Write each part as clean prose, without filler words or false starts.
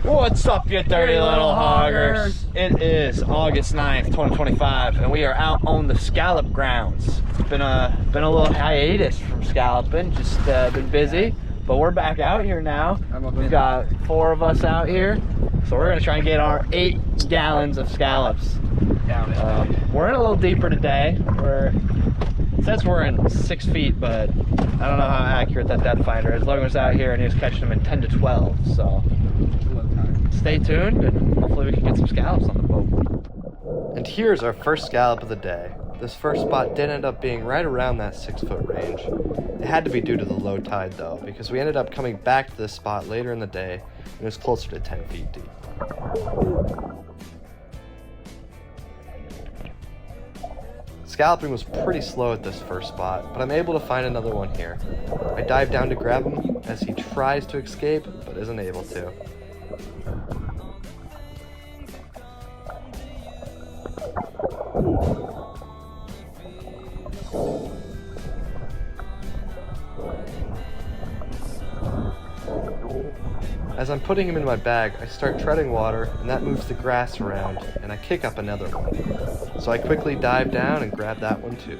What's up, you dirty little hoggers? It is August 9th, 2025, and we are out on the scallop grounds. It's been a little hiatus from scalloping, just been busy, but we're back out here now. We've got 4 of us out here, so we're gonna try and get our 8 gallons of scallops. We're in a little deeper today. It says we're in 6 feet, but I don't know how accurate that depth finder is. Logan was out here and he was catching them in 10 to 12, so stay tuned and hopefully we can get some scallops on the boat. And here's our first scallop of the day. This first spot did end up being right around that 6-foot range. It had to be due to the low tide though, because we ended up coming back to this spot later in the day and it was closer to 10 feet deep. Scalloping was pretty slow at this first spot, but I'm able to find another one here. I dive down to grab him as he tries to escape, but isn't able to. As I'm putting him in my bag, I start treading water, and that moves the grass around, and I kick up another one. So I quickly dive down and grab that one too.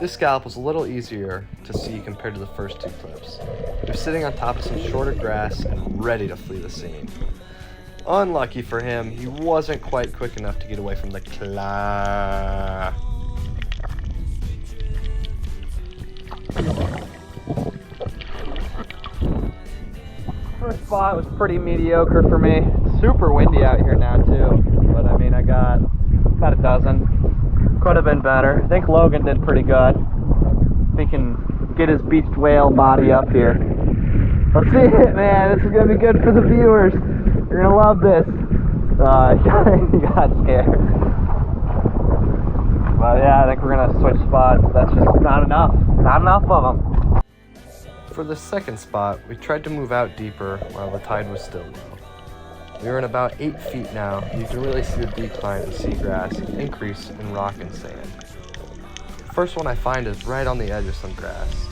This scallop was a little easier to see compared to the first 2 clips. He was sitting on top of some shorter grass and ready to flee the scene. Unlucky for him, he wasn't quite quick enough to get away from the claw. First spot was pretty mediocre for me. Super windy out here now too, but I mean I got about a dozen. Could have been better. I think Logan did pretty good. If he can get his beached whale body up here. Let's see it, man. This is gonna be good for the viewers. You're gonna love this. He got scared. But yeah, I think we're gonna switch spots. That's just not enough. Not enough of them. For the second spot, we tried to move out deeper while the tide was still low. We were in about 8 feet now, and you can really see the decline of the seagrass and increase in rock and sand. The first one I find is right on the edge of some grass.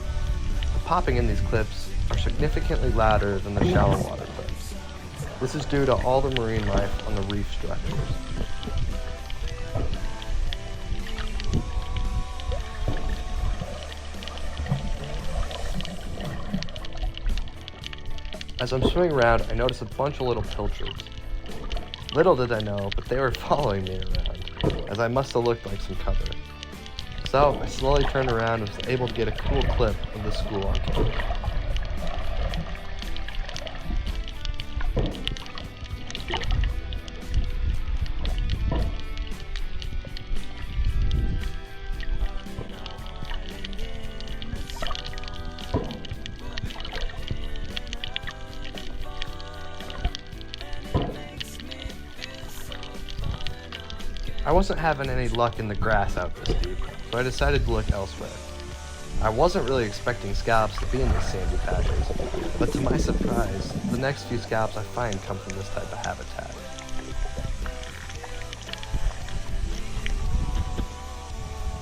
The popping in these clips are significantly louder than the shallow water clips. This is due to all the marine life on the reef structures. As I'm swimming around, I notice a bunch of little pilchards. Little did I know, but they were following me around, as I must have looked like some cover. So I slowly turned around and was able to get a cool clip of the school on camera. I wasn't having any luck in the grass out this deep, so I decided to look elsewhere. I wasn't really expecting scallops to be in these sandy patches, but to my surprise, the next few scallops I find come from this type of habitat.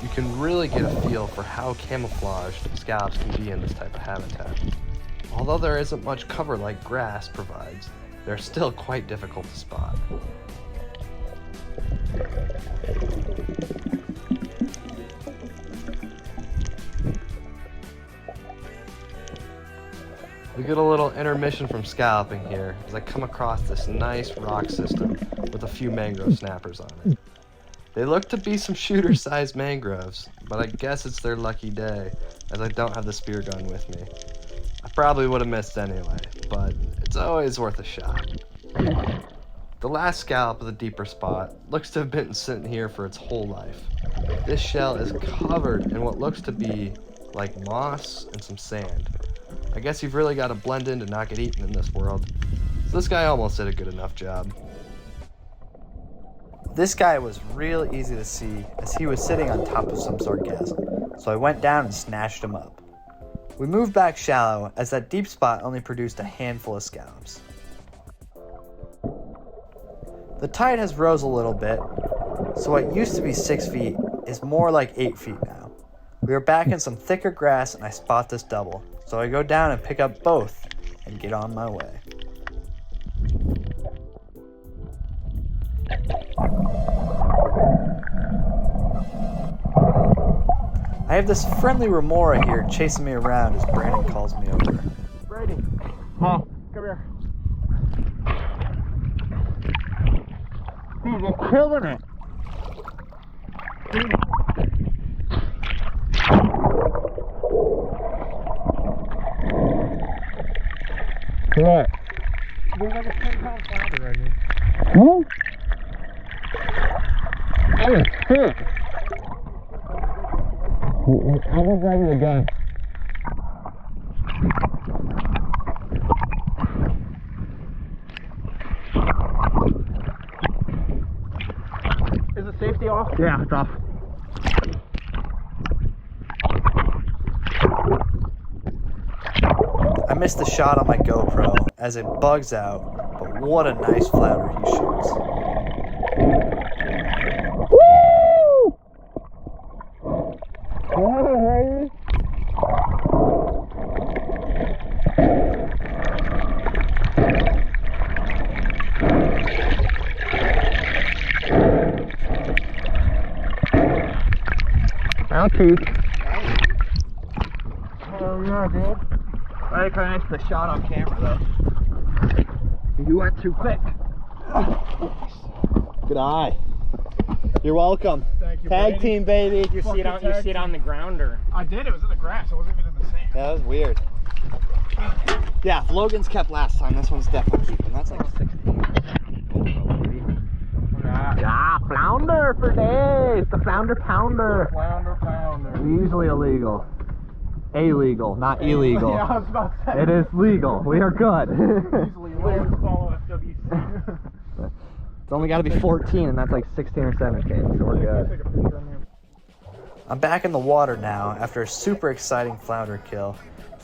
You can really get a feel for how camouflaged scallops can be in this type of habitat. Although there isn't much cover like grass provides, they're still quite difficult to spot. We get a little intermission from scalloping here as I come across this nice rock system with a few mangrove snappers on it. They look to be some shooter-sized mangroves, but I guess it's their lucky day as I don't have the spear gun with me. I probably would have missed anyway, but it's always worth a shot. The last scallop of the deeper spot looks to have been sitting here for its whole life. This shell is covered in what looks to be like moss and some sand. I guess you've really got to blend in to not get eaten in this world. So this guy almost did a good enough job. This guy was real easy to see as he was sitting on top of some sargassum, so I went down and snatched him up. We moved back shallow as that deep spot only produced a handful of scallops. The tide has rose a little bit, So what used to be 6 feet is more like 8 feet now. We are back in some thicker grass and I spot this double. So I go down and pick up both and get on my way. I have this friendly remora here chasing me around as Brandon calls me over. Brady. Huh? Come here. Dude, you're killing it. What? There's like a 10-pound flounder right here. Huh? That is sick. I will grab you again. Is the safety off? Yeah, it's off. I missed the shot on my GoPro as it bugs out, but what a nice flounder he shoots. I'll keep. Oh yeah, dude. I kind of missed the shot on camera though. You went too quick. Good eye. You're welcome. Thank you, Tag Brady. team, baby. You see it on the grounder. I did. It was in the grass. It wasn't even in the sand. Yeah, that was weird. Yeah, if Logan's kept last time, this one's definitely keeping. That's like 16. Yeah, flounder for days. The flounder pounder. Flounder pounder. Usually illegal. Illegal, not illegal. Yeah, I was about to say. It is legal. We are good. Easily always follow FWC. It's only got to be 14, and that's like 16 or 17, so we're good. Take a picture of me. I'm back in the water now after a super exciting flounder kill,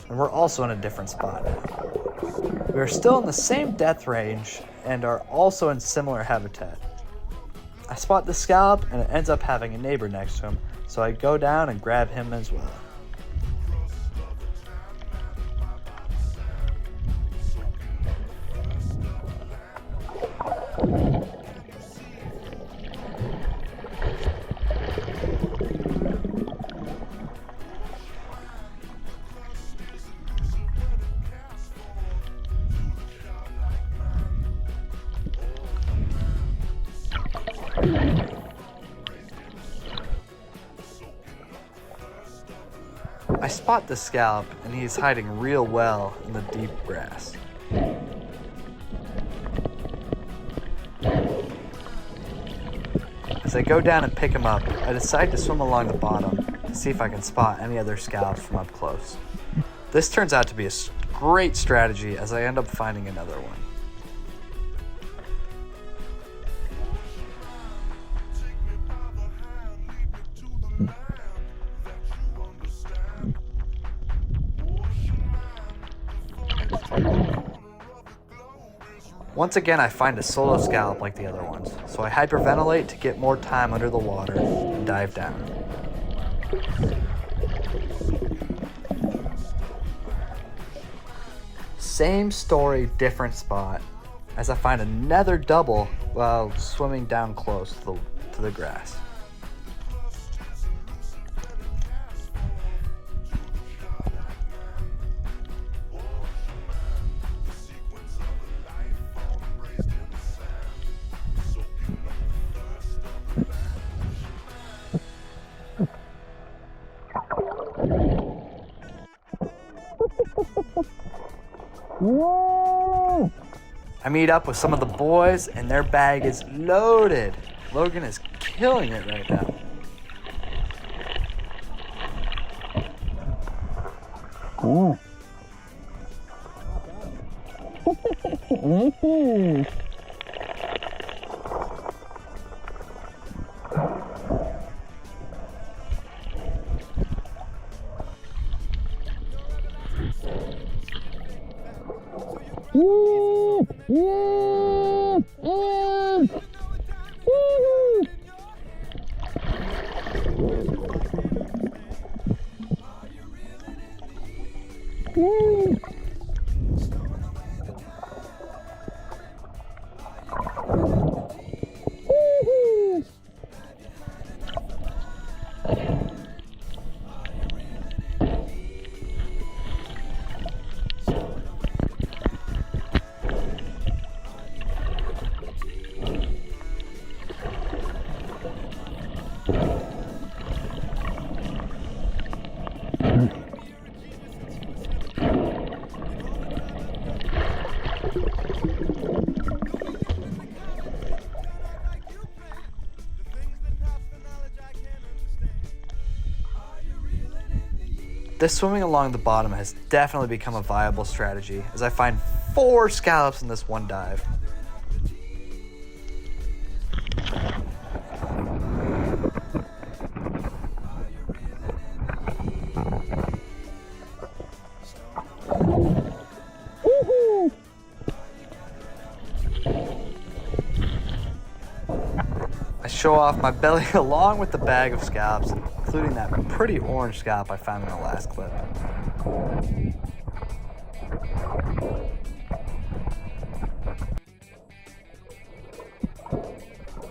and we're also in a different spot now. We are still in the same depth range and are also in similar habitat. I spot the scallop and it ends up having a neighbor next to him, so I go down and grab him as well. I spot the scallop and he is hiding real well in the deep grass. As I go down and pick him up, I decide to swim along the bottom to see if I can spot any other scallops from up close. This turns out to be a great strategy as I end up finding another one. Once again, I find a solo scallop like the other ones, so I hyperventilate to get more time under the water and dive down. Same story, different spot, as I find another double while swimming down close to the grass. Whoa! I meet up with some of the boys and their bag is loaded. Logan is killing it right now. Cool. This swimming along the bottom has definitely become a viable strategy as I find 4 scallops in this one dive. I show off my belly along with the bag of scallops, including that pretty orange scallop I found in the last clip.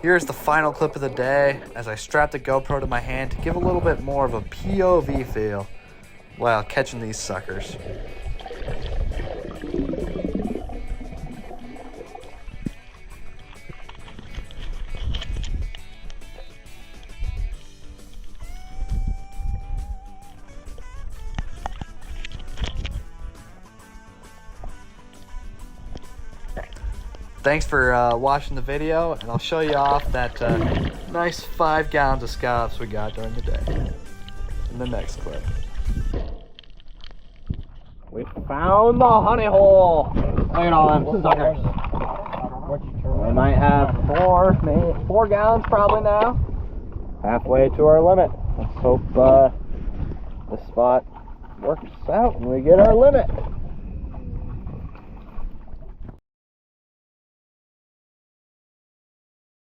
Here's the final clip of the day as I strap the GoPro to my hand to give a little bit more of a POV feel while catching these suckers. Thanks for watching the video, and I'll show you off that nice 5 gallons of scallops we got during the day in the next clip. We found the honey hole. Look at all them suckers. We might have 4 gallons probably now. Halfway to our limit. Let's hope this spot works out and we get our limit.